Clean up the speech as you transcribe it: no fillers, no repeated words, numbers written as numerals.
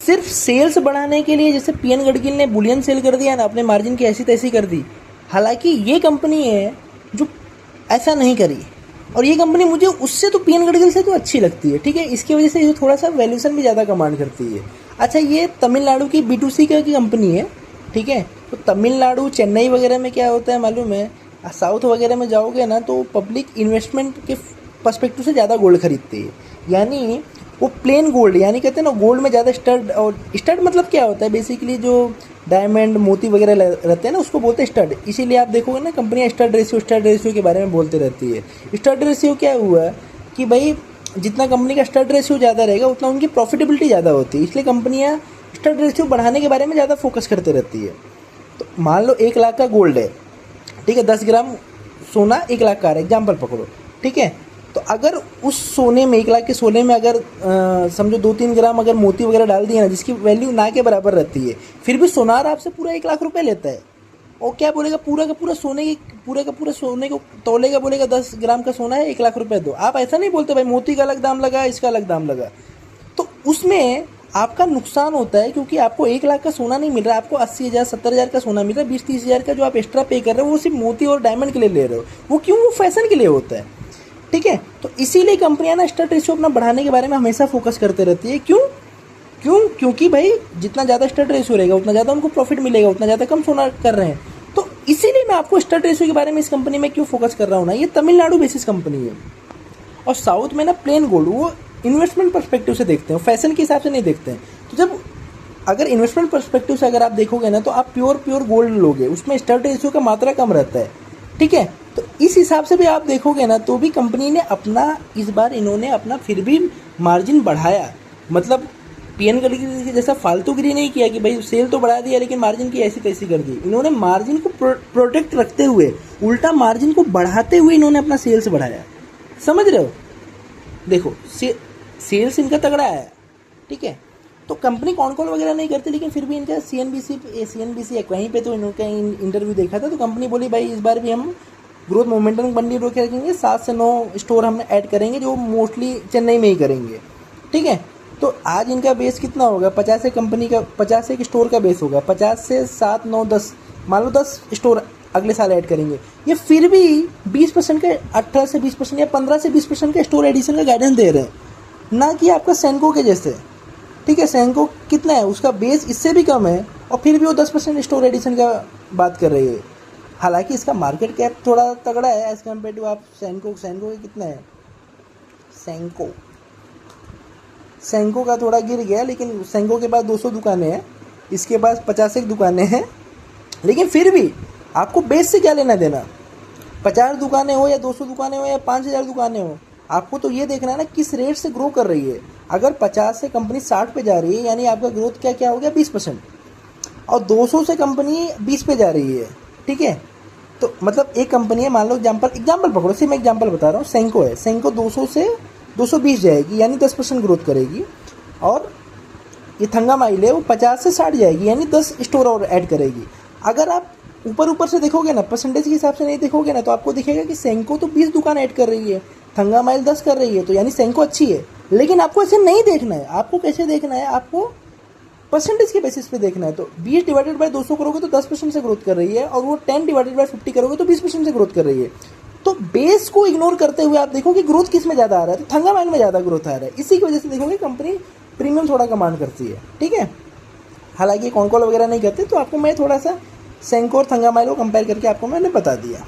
सिर्फ सेल्स बढ़ाने के लिए जैसे पीएन गडगिल ने बुलियन सेल कर दिया ना, अपने मार्जिन की ऐसी तैसी कर दी। हालांकि ये कंपनी है जो ऐसा नहीं करी, और ये कंपनी मुझे उससे तो पीएन गडगिल से तो अच्छी लगती है, ठीक है। इसकी वजह से ये थोड़ा सा वैल्यूशन भी ज़्यादा कमांड करती है। अच्छा, ये तमिलनाडु की B2C की कंपनी है, ठीक है। तो तमिलनाडु, चेन्नई वगैरह में क्या होता है मालूम है, साउथ वगैरह में जाओगे ना तो पब्लिक इन्वेस्टमेंट के पर्सपेक्टिव से ज़्यादा गोल्ड खरीदती है। यानी वो प्लेन गोल्ड, यानी कहते हैं ना गोल्ड में ज़्यादा स्टड, और स्टड मतलब क्या होता है बेसिकली जो डायमंड मोती वगैरह रहते हैं ना उसको बोलते हैं स्टड। इसीलिए आप देखोगे ना कंपनियां स्टड रेशियो के बारे में बोलते रहती है। स्टड रेशियो क्या हुआ कि भाई जितना कंपनी का स्टड रेशियो ज़्यादा रहेगा उतना उनकी प्रॉफिटेबिलिटी ज़्यादा होती है, इसलिए कंपनियां स्टड रेशियो बढ़ाने के बारे में ज़्यादा फोकस करते रहती है। तो मान लो 1 लाख का गोल्ड है, ठीक है, 10 ग्राम सोना 1 लाख का एग्जाम्पल पकड़ो, ठीक है। तो अगर उस सोने में 1 लाख के सोने में अगर समझो 2-3 ग्राम अगर मोती वगैरह डाल दिए ना, जिसकी वैल्यू ना के बराबर रहती है, फिर भी सोनार आपसे पूरा 1 लाख रुपए लेता है। और क्या बोलेगा, पूरा का पूरा सोने को तोलेगा, बोलेगा 10 ग्राम का सोना है 1 लाख रुपए दो। आप ऐसा नहीं बोलते भाई मोती का अलग दाम लगा, इसका अलग दाम लगा। तो उसमें आपका नुकसान होता है, क्योंकि आपको 1 लाख का सोना नहीं मिल रहा, आपको 80,000 70,000 का सोना मिल रहा है। 20-30 हज़ार का जो आप एक्स्ट्रा पे कर रहे हो वो सिर्फ मोती और डायमंड के लिए ले रहे हो। वो क्यों? वो फैशन के लिए होता है, ठीक है। तो इसीलिए कंपनियां ना स्टड रेशियो अपना बढ़ाने के बारे में हमेशा फोकस करते रहती है। क्योंकि भाई जितना ज़्यादा स्टड रेशियो रहेगा उतना ज़्यादा उनको प्रॉफिट मिलेगा, उतना ज़्यादा कम सोना कर रहे हैं। तो इसीलिए मैं आपको स्टड रेशियो के बारे में इस कंपनी में क्यों फोकस कर रहा हूँ ना, ये तमिलनाडु बेसिस कंपनी है। और साउथ में ना प्लेन गोल्ड वो इन्वेस्टमेंट पर्सपेक्टिव से देखते हैं, फैशन के हिसाब से नहीं देखते हैं। तो जब अगर इन्वेस्टमेंट पर्सपेक्टिव से अगर आप देखोगे ना तो आप प्योर गोल्ड लोगे, उसमें स्टड रेशियो का मात्रा कम रहता है, ठीक है। तो इस हिसाब से भी आप देखोगे ना तो भी कंपनी ने अपना इस बार इन्होंने अपना फिर भी मार्जिन बढ़ाया। मतलब पीएन गडकरी जैसा फालतूगिरी नहीं किया कि भाई सेल तो बढ़ा दिया लेकिन मार्जिन की ऐसी तैसी कर दी। इन्होंने मार्जिन को प्रोटेक्ट रखते हुए उल्टा मार्जिन को बढ़ाते हुए इन्होंने अपना सेल्स बढ़ाया। समझ रहे हो? देखो सेल्स इनका तगड़ा है, ठीक है। तो कंपनी कॉन कॉल वगैरह नहीं करती, लेकिन फिर भी इनका सीएनबीसी कहीं पे तो इनका इंटरव्यू देखा था तो कंपनी बोली भाई इस बार भी हम ग्रोथ मोमेंटम बंडी रोके रखेंगे, 7 से 9 स्टोर हम ऐड करेंगे जो मोस्टली चेन्नई में ही करेंगे, ठीक है। तो आज इनका बेस कितना होगा? 50 कंपनी का 50 एक स्टोर का बेस होगा। 50 से 7, 9, 10 मान लो 10 स्टोर अगले साल ऐड करेंगे। ये फिर भी 20% के 18 से 20% या 15 से 20% के स्टोर एडिशन का गाइडेंस दे रहे हैं, ना कि आपका सेंको के जैसे, ठीक है। सेंको कितना है, उसका बेस इससे भी कम है और फिर भी वो 10% स्टोर एडिशन का बात कर रही है। हालांकि इसका मार्केट कैप थोड़ा तगड़ा है एज कम्पेयर टू आप सेंको के कितना है, सेंको का थोड़ा गिर गया, लेकिन सेंको के पास 200 दुकानें हैं, इसके पास 50 दुकानें हैं। लेकिन फिर भी आपको बेस से क्या लेना देना, 50 दुकानें हो या 200 दुकानें हो या 5,000 दुकानें हो, आपको तो ये देखना है ना किस रेट से ग्रो कर रही है। अगर 50 से कंपनी 60 पे जा रही है यानी आपका ग्रोथ क्या हो गया 20%, और 200 से कंपनी 20 पे जा रही है, ठीक है। तो मतलब एक कंपनी है, मान लो एग्जाम्पल पकड़ो, सिर्फ मैं एग्जाम्पल बता रहा हूँ, सेंको है, सेंको 200 से 220 जाएगी यानी 10% ग्रोथ करेगी। और ये थंगामाइल है वो 50 से 60 जाएगी यानी 10 स्टोर और ऐड करेगी। अगर आप ऊपर से देखोगे ना, परसेंटेज के हिसाब से नहीं देखोगे ना, तो आपको दिखेगा कि सेंको तो 20 दुकान ऐड कर रही है, थंगामाइल 10 कर रही है, तो यानी सेंको अच्छी है। लेकिन आपको ऐसे नहीं देखना है, आपको कैसे देखना है, आपको परसेंटेज के बेसिस पे देखना है। तो 20 डिवाइडेड बाय 200 करोगे तो 10% से ग्रोथ कर रही है, और वो 10 डिवाइडेड बाय 50 करोगे तो 20% से ग्रोथ कर रही है। तो बेस को इग्नोर करते हुए आप देखो कि ग्रोथ किस में ज़्यादा आ रहा है, तो थंगामाइल में ज़्यादा ग्रोथ आ रहा है। इसी की वजह से देखोगे कंपनी प्रीमियम थोड़ा कमांड करती है, ठीक है। हालांकि कॉन कॉल वगैरह नहीं करते, तो आपको मैं थोड़ा सा सेंको और थंगामाइल को कंपेयर करके आपको मैंने बता दिया।